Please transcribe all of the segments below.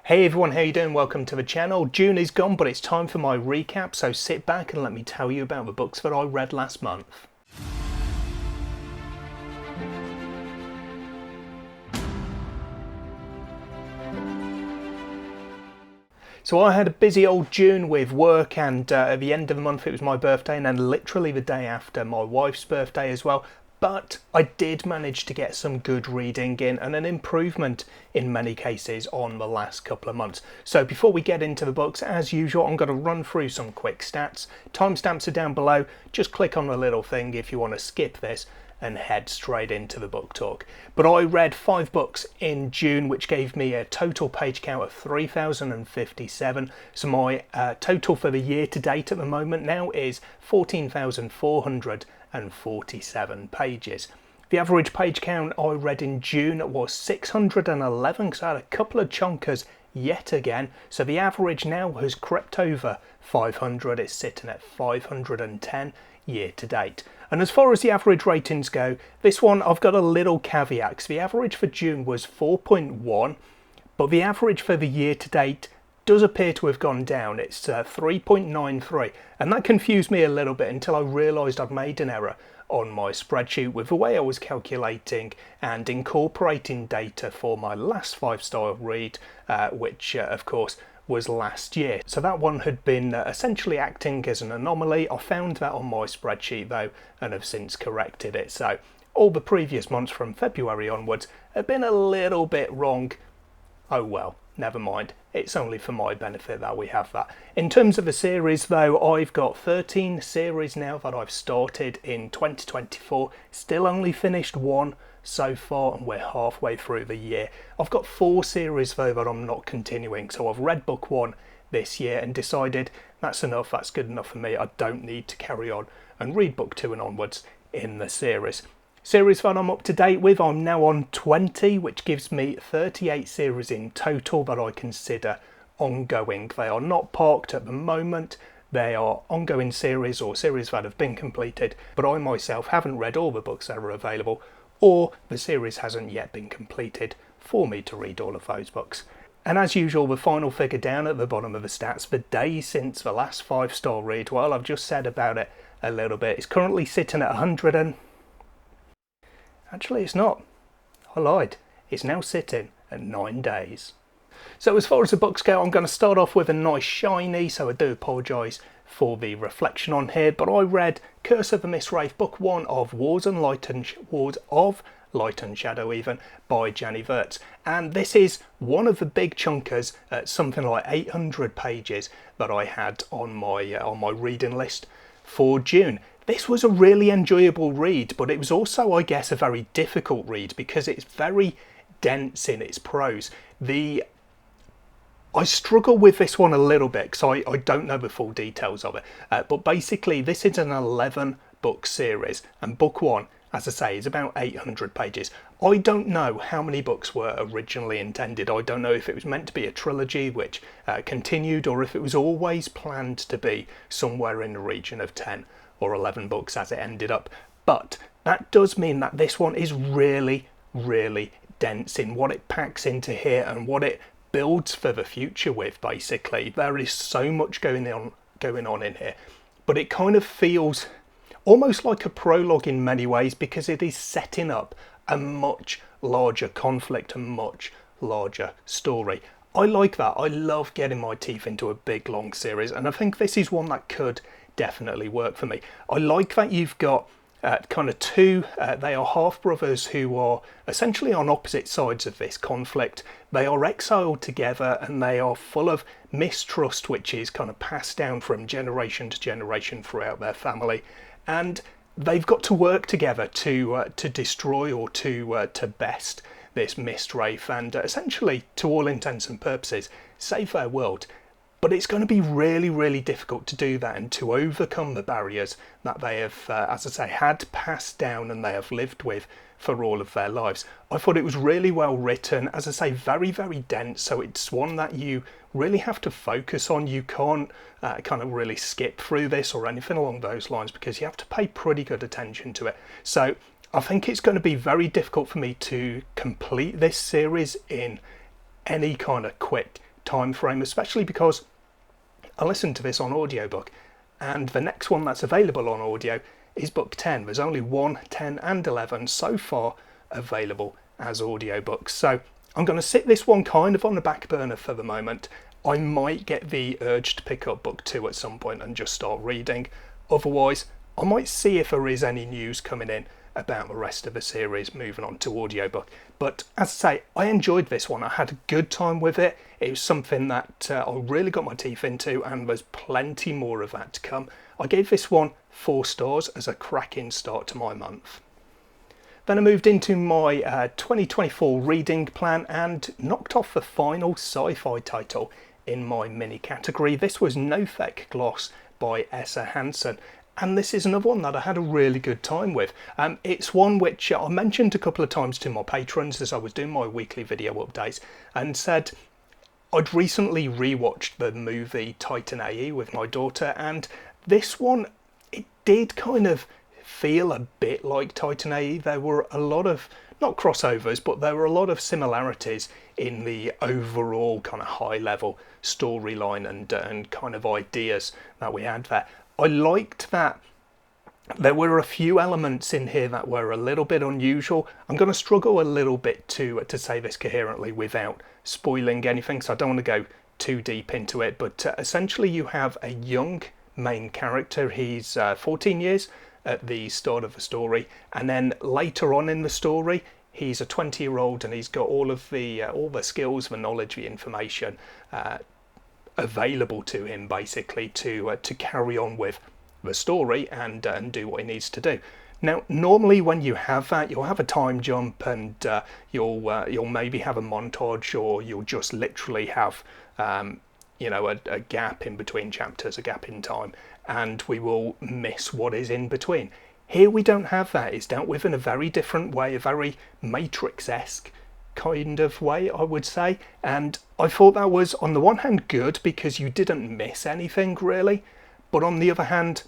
Hey everyone, how you doing? Welcome to the channel. June is gone, but it's time for my recap, so sit back and let me tell you about the books that I read last month. So I had a busy old June with work, and at the end of the month it was my birthday, and then literally the day after my wife's birthday as well. But I did manage to get some good reading in and an improvement in many cases on the last couple of months. So before we get into the books, as usual, I'm going to run through some quick stats. Timestamps are down below. Just click on the little thing if you want to skip this and head straight into the book talk. But I read 5 books in June, which gave me a total page count of 3,057. So my total for the year to date at the moment now is 14,447 pages. The average page count I read in June was 611, because I had a couple of chonkers yet again. So the average now has crept over 500. It's sitting at 510 year to date. And as far as the average ratings go, this one I've got a little caveat, because the average for June was 4.1, but the average for the year to date does appear to have gone down. It's 3.93, and that confused me a little bit until I realised I'd made an error on my spreadsheet with the way I was calculating and incorporating data for my last 5-star read, which of course was last year. So that one had been essentially acting as an anomaly. I found that on my spreadsheet though, and have since corrected it. So all the previous months from February onwards have been a little bit wrong. Oh well, never mind. It's only for my benefit that we have that. In terms of the series though, I've got 13 series now that I've started in 2024. Still only finished 1 so far, and we're halfway through the year. I've got 4 series though that I'm not continuing. So I've read book 1 this year and decided that's enough, that's good enough for me. I don't need to carry on and read book 2 and onwards in the series. Series that I'm up to date with, I'm now on 20, which gives me 38 series in total that I consider ongoing. They are not parked at the moment. They are ongoing series or series that have been completed, but I myself haven't read all the books that are available, or the series hasn't yet been completed for me to read all of those books. And as usual, the final figure down at the bottom of the stats, the days since the last 5-star read, well, I've just said about it a little bit. It's currently sitting at 100 and... Actually, it's not. I lied. It's now sitting at 9 days. So as far as the books go, I'm going to start off with a nice shiny, so I do apologise for the reflection on here, but I read Curse of the Mistwraith, book 1 of Wars of Light and Shadow even, by Janny Wurts. And this is one of the big chunkers, something like 800 pages that I had on my reading list for June. This was a really enjoyable read, but it was also, I guess, a very difficult read because it's very dense in its prose. I struggle with this one a little bit because I don't know the full details of it. But basically, this is an 11-book series, and book 1, as I say, is about 800 pages. I don't know how many books were originally intended. I don't know if it was meant to be a trilogy which continued, or if it was always planned to be somewhere in the region of 10 or 11 books as it ended up. But that does mean that this one is really, really dense in what it packs into here and what it builds for the future with, basically. There is so much going on in here, but it kind of feels almost like a prologue in many ways, because it is setting up a much larger conflict, a much larger story. I like that. I love getting my teeth into a big long series, and I think this is one that could definitely work for me. I like that you've got kind of two, they are half-brothers who are essentially on opposite sides of this conflict. They are exiled together, and they are full of mistrust, which is kind of passed down from generation to generation throughout their family. And they've got to work together to destroy or to best this Mistwraith, and essentially, to all intents and purposes, save their world. But it's going to be really, really difficult to do that and to overcome the barriers that they have, as I say, had passed down and they have lived with for all of their lives. I thought it was really well written, as I say, very, very dense, so it's one that you really have to focus on. You can't kind of really skip through this or anything along those lines, because you have to pay pretty good attention to it. So I think it's going to be very difficult for me to complete this series in any kind of quick time frame, especially because I listened to this on audiobook, and the next one that's available on audio is book 10. There's only 1, 10 and 11 so far available as audiobooks. So I'm going to sit this one kind of on the back burner for the moment. I might get the urge to pick up book 2 at some point and just start reading. Otherwise, I might see if there is any news coming in about the rest of the series moving on to audiobook. But as I say, I enjoyed this one. I had a good time with it. It was something that I really got my teeth into, and there's plenty more of that to come. I gave this one 4 stars as a cracking start to my month. Then I moved into my 2024 reading plan and knocked off the final sci-fi title in my mini category. This was Nothek Gloss by Essa Hansen. And this is another one that I had a really good time with. It's one which I mentioned a couple of times to my patrons as I was doing my weekly video updates, and said I'd recently rewatched the movie Titan AE with my daughter, and this one, it did kind of feel a bit like Titan AE. There were a lot of, not crossovers, but there were a lot of similarities in the overall kind of high level storyline and kind of ideas that we had there. I liked that there were a few elements in here that were a little bit unusual. I'm going to struggle a little bit to say this coherently without spoiling anything, so I don't want to go too deep into it. But essentially you have a young main character. He's 14 years at the start of the story, and then later on in the story he's a 20-year-old and he's got all the skills, the knowledge, the information available to him basically to carry on with the story and do what he needs to do. Now, normally when you have that, you'll have a time jump, and you'll maybe have a montage, or you'll just literally have a gap in between chapters, a gap in time, and we will miss what is in between. Here we don't have that. It's dealt with in a very different way, a very Matrix-esque kind of way, I would say, and I thought that was on the one hand good because you didn't miss anything really, but on the other hand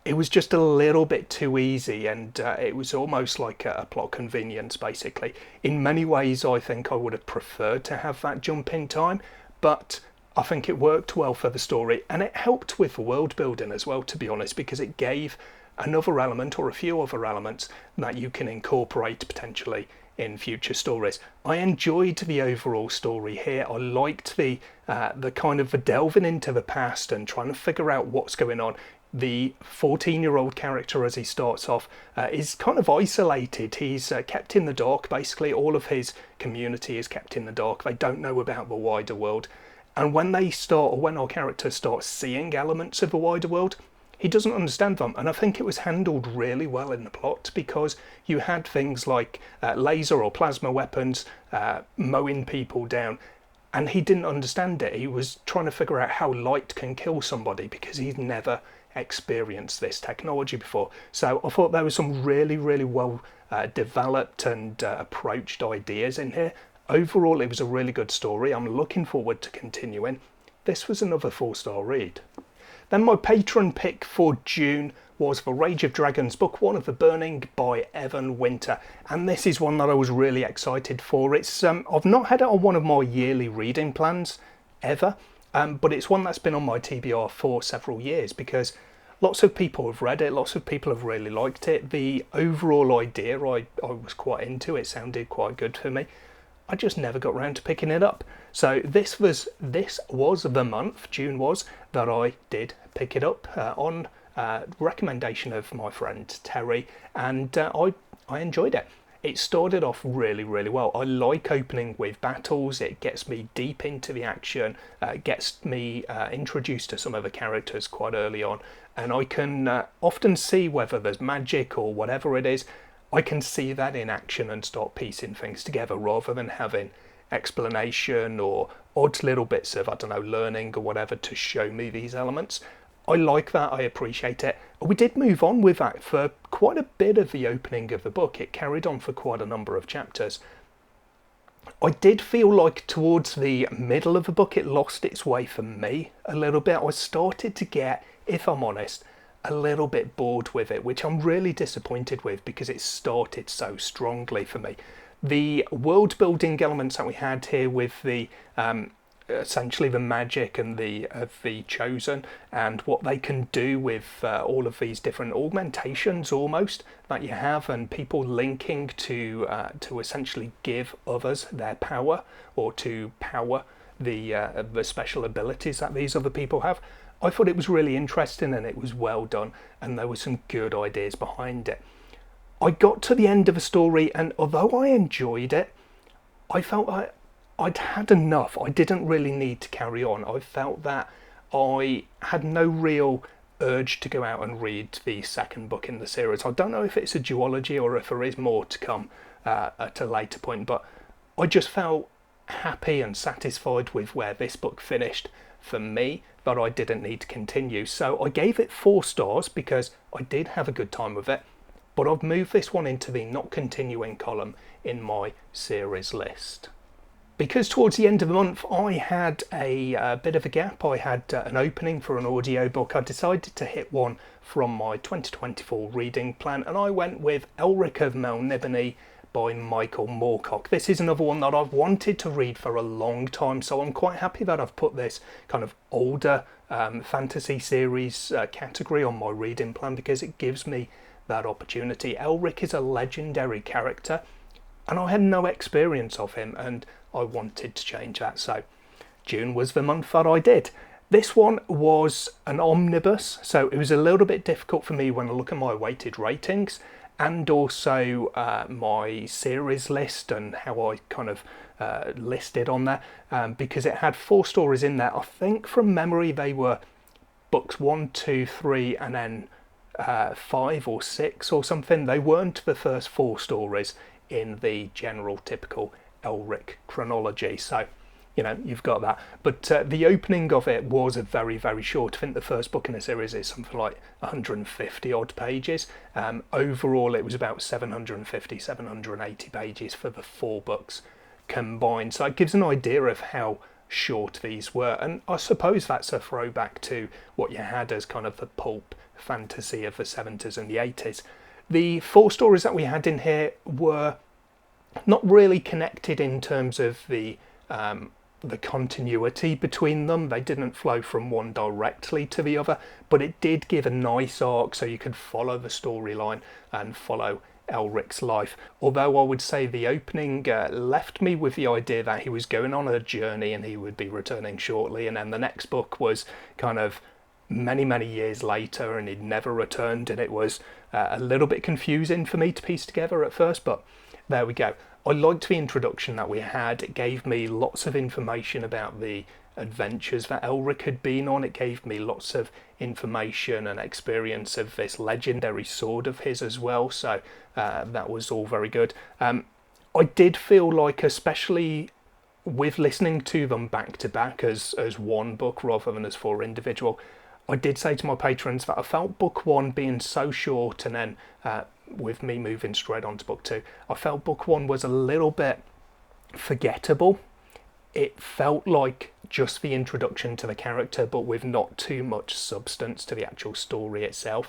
it was just a little bit too easy, and it was almost like a plot convenience basically. In many ways I think I would have preferred to have that jump in time, but I think it worked well for the story, and it helped with the world building as well, to be honest, because it gave another element or a few other elements that you can incorporate potentially in future stories. I enjoyed the overall story here. I liked the kind of the delving into the past and trying to figure out what's going on. The 14-year-old character, as he starts off, is kind of isolated. He's kept in the dark. Basically, all of his community is kept in the dark. They don't know about the wider world. And when our character starts seeing elements of the wider world, he doesn't understand them, and I think it was handled really well in the plot, because you had things like laser or plasma weapons mowing people down, and he didn't understand it. He was trying to figure out how light can kill somebody because he'd never experienced this technology before. So I thought there was some really, really well developed and approached ideas in here. Overall, it was a really good story. I'm looking forward to continuing. This was another 4-star read. Then my patron pick for June was The Rage of Dragons, Book 1 of The Burning by Evan Winter. And this is one that I was really excited for. It's I've not had it on one of my yearly reading plans ever, but it's one that's been on my TBR for several years because lots of people have read it, lots of people have really liked it. The overall idea I was quite into. It sounded quite good for me. I just never got around to picking it up. So this was the month, June was, that I did pick it up on recommendation of my friend Terry, and I enjoyed it. It started off really, really well. I like opening with battles. It gets me deep into the action, gets me introduced to some of the characters quite early on, and I can often see whether there's magic or whatever it is. I can see that in action and start piecing things together rather than having explanation or odd little bits of, learning or whatever to show me these elements. I like that, I appreciate it. We did move on with that for quite a bit of the opening of the book. It carried on for quite a number of chapters. I did feel like towards the middle of the book it lost its way for me a little bit. I started to get, if I'm honest, a little bit bored with it, which I'm really disappointed with because it started so strongly for me. The world building elements that we had here with the essentially the magic and the Chosen, and what they can do with all of these different augmentations almost that you have, and people linking to essentially give others their power, or to power the special abilities that these other people have. I thought it was really interesting, and it was well done, and there were some good ideas behind it. I got to the end of the story, and although I enjoyed it, I felt I'd had enough. I didn't really need to carry on. I felt that I had no real urge to go out and read the second book in the series. I don't know if it's a duology or if there is more to come at a later point, but I just felt happy and satisfied with where this book finished for me, that I didn't need to continue. So I gave it 4 stars because I did have a good time with it, but I've moved this one into the not continuing column in my series list. Because towards the end of the month I had a bit of a gap. I had an opening for an audiobook. I decided to hit one from my 2024 reading plan, and I went with Elric of Melniboné by Michael Moorcock. This is another one that I've wanted to read for a long time, so I'm quite happy that I've put this kind of older fantasy series category on my reading plan, because it gives me that opportunity. Elric is a legendary character, and I had no experience of him, and I wanted to change that, so June was the month that I did. This one was an omnibus, so it was a little bit difficult for me when I look at my weighted ratings, and also my series list and how I kind of listed on there, because it had 4 stories in there. I think from memory they were books 1, 2, 3, and then 5 or 6 or something. They weren't the first 4 stories in the general typical Elric chronology, so you know, you've got that. But the opening of it was a very, very short. I think the first book in the series is something like 150 odd pages. Overall it was about 750, 780 pages for the 4 books combined, so it gives an idea of how short these were, and I suppose that's a throwback to what you had as kind of the pulp fantasy of the 70s and the 80s. The 4 stories that we had in here were not really connected in terms of the continuity between them. They didn't flow from one directly to the other, but it did give a nice arc so you could follow the storyline and follow Elric's life. Although I would say the opening left me with the idea that he was going on a journey and he would be returning shortly, and then the next book was kind of many, many years later and he'd never returned, and it was a little bit confusing for me to piece together at first, but there we go. I liked the introduction that we had. It gave me lots of information about the adventures that Elric had been on. It gave me lots of information and experience of this legendary sword of his as well, so that was all very good. I did feel like, especially with listening to them back to back as one book rather than as 4 individual, I did say to my patrons that I felt book 1 being so short, and then with me moving straight on to book 2, I felt book 1 was a little bit forgettable. It felt like just the introduction to the character, but with not too much substance to the actual story itself.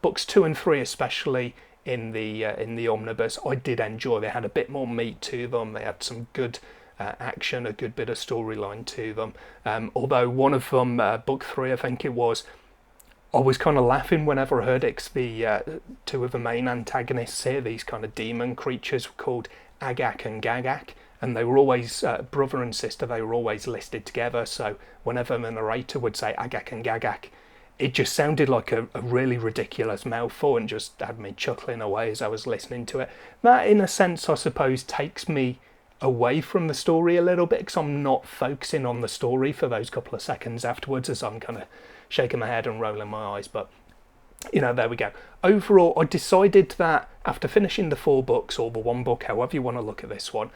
Books 2 and 3, especially in the omnibus, I did enjoy. They had a bit more meat to them. They had some good action, a good bit of storyline to them. Although one of them, book 3, I think it was, I was kind of laughing whenever I heard it, 'cause the 2 of the main antagonists here, these kind of demon creatures, were called Agak and Gagak, and they were always brother and sister. They were always listed together, so whenever the narrator would say Agak and Gagak, it just sounded like a really ridiculous mouthful and just had me chuckling away as I was listening to it. That, in a sense, I suppose, takes me away from the story a little bit, because I'm not focusing on the story for those couple of seconds afterwards as I'm kind of shaking my head and rolling my eyes. But you know, there we go. Overall, I decided that after finishing the 4 books, or the 1 book, however you want to look at this one,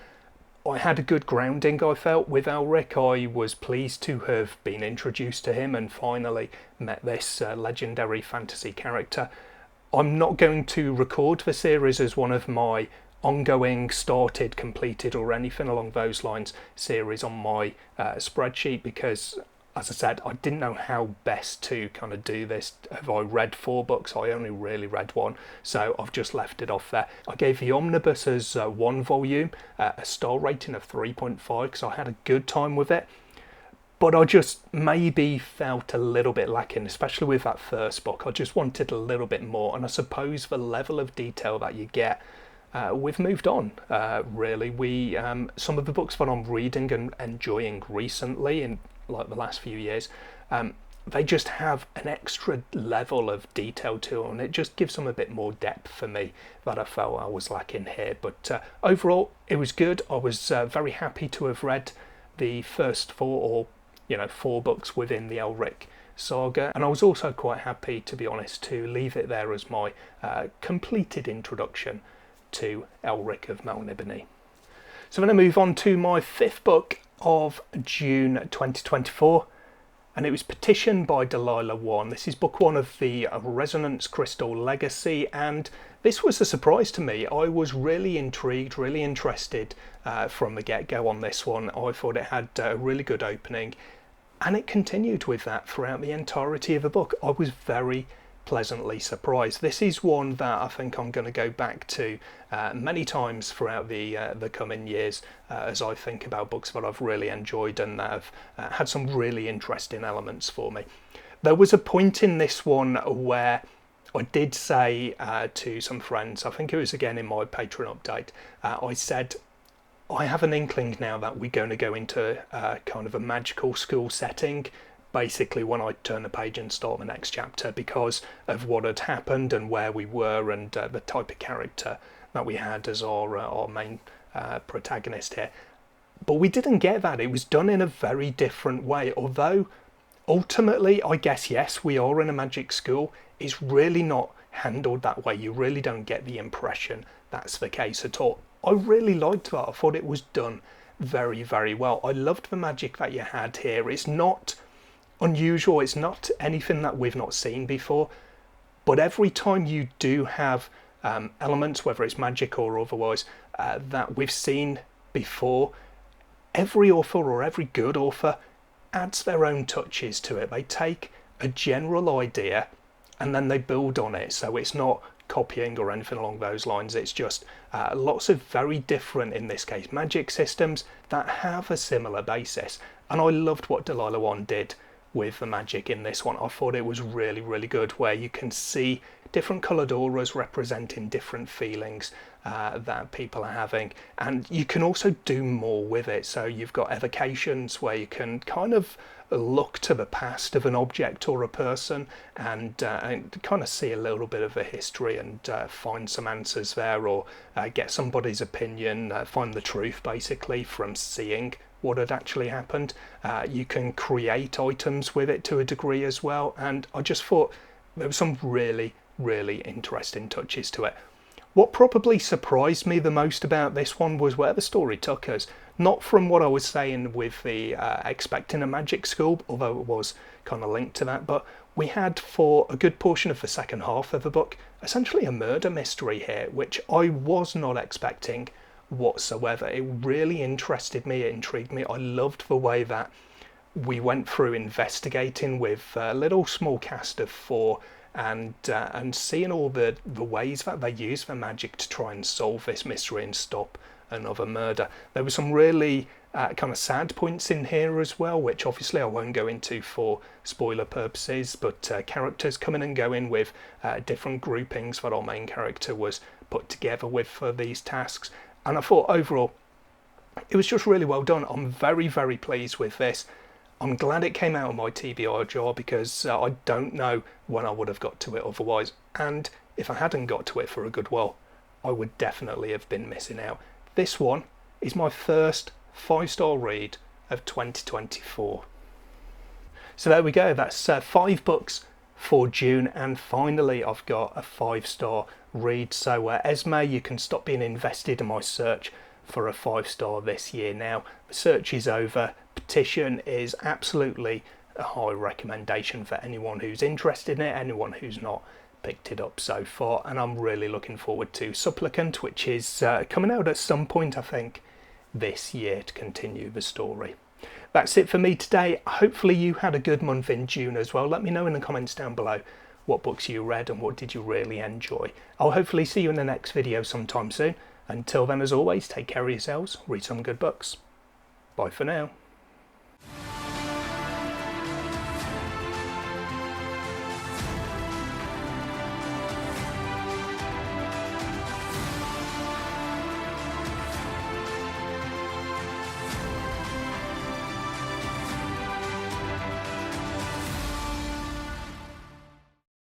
I had a good grounding, I felt, with Elric. I was pleased to have been introduced to him and finally met this legendary fantasy character. I'm not going to record the series as one of my ongoing, started, completed, or anything along those lines series on my spreadsheet, because, as I said, I didn't know how best to kind of do this. Have I read 4 books? I only really read 1, so I've just left it off there. I gave the omnibus as 1 volume a star rating of 3.5 because I had a good time with it. but I just maybe felt a little bit lacking, especially with that first book. I just wanted a little bit more, and I suppose the level of detail that you get, we've moved on. Really, we some of the books that I'm reading and enjoying recently, in like the last few years, they just have an extra level of detail to them, and it just gives them a bit more depth for me that I felt I was lacking here. But overall, it was good. I was very happy to have read the first four books within the Elric saga, and I was also quite happy, to be honest, to leave it there as my completed introduction to Elric of Melniboné. So I'm going to move on to my fifth book of June 2024, and it was Petition by Delilah 1. This is book one of the Resonance Crystal Legacy, and this was a surprise to me. I was really intrigued, really interested from the get-go on this one. I thought it had a really good opening, and it continued with that throughout the entirety of the book. I was very pleasantly surprised. This is one that I think I'm going to go back to many times throughout the coming years as I think about books that I've really enjoyed and that have had some really interesting elements for me. There was a point in this one where I did say to some friends, I think it was again in my Patreon update, I said, I have an inkling now that we're going to go into kind of a magical school setting, basically when I turn the page and start the next chapter, because of what had happened and where we were and the type of character that we had as our main protagonist here. But we didn't get that. It was done in a very different way, although ultimately, I guess, yes, we are in a magic school. It's really not handled that way. You really don't get the impression that's the case at all. I really liked that. I thought it was done very, very well. I loved the magic that you had here. It's not unusual, it's not anything that we've not seen before, but every time you do have elements, whether it's magic or otherwise, that we've seen before, every author or every good author adds their own touches to it. They take a general idea and then they build on it, so it's not copying or anything along those lines. It's just lots of very different, in this case, magic systems that have a similar basis, and I loved what Delilah 1 did with the magic in this one. I thought it was really, really good, where you can see different coloured auras representing different feelings that people are having, and you can also do more with it. So you've got evocations where you can kind of look to the past of an object or a person and kind of see a little bit of a history and find some answers there, or get somebody's opinion, find the truth basically from seeing what had actually happened. You can create items with it to a degree as well, and I just thought there were some really, really interesting touches to it. What probably surprised me the most about this one was where the story took us. Not from what I was saying with the expecting a magic school, although it was kind of linked to that, but we had for a good portion of the second half of the book essentially a murder mystery here, which I was not expecting whatsoever. It really interested me, it intrigued me. I loved the way that we went through investigating with a little small cast of 4 and seeing all the ways that they use their magic to try and solve this mystery and stop another murder. There were some really kind of sad points in here as well, which obviously I won't go into for spoiler purposes, but characters coming and going with different groupings that our main character was put together with for these tasks. And I thought overall it was just really well done. I'm very, very pleased with this. I'm glad it came out of my TBR jar, because I don't know when I would have got to it otherwise, and if I hadn't got to it for a good while, I would definitely have been missing out. This one is my first 5-star read of 2024. So there we go, that's 5 books for June, and finally I've got a 5-star read. So Esme, you can stop being invested in my search for a 5-star this year now. The search is over. Petition is absolutely a high recommendation for anyone who's interested in it, anyone who's not picked it up so far, and I'm really looking forward to Supplicant, which is coming out at some point, I think, this year to continue the story. That's it for me today. Hopefully you had a good month in June as well. Let me know in the comments down below what books you read and what did you really enjoy. I'll hopefully see you in the next video sometime soon. Until then, as always, take care of yourselves, read some good books. Bye for now.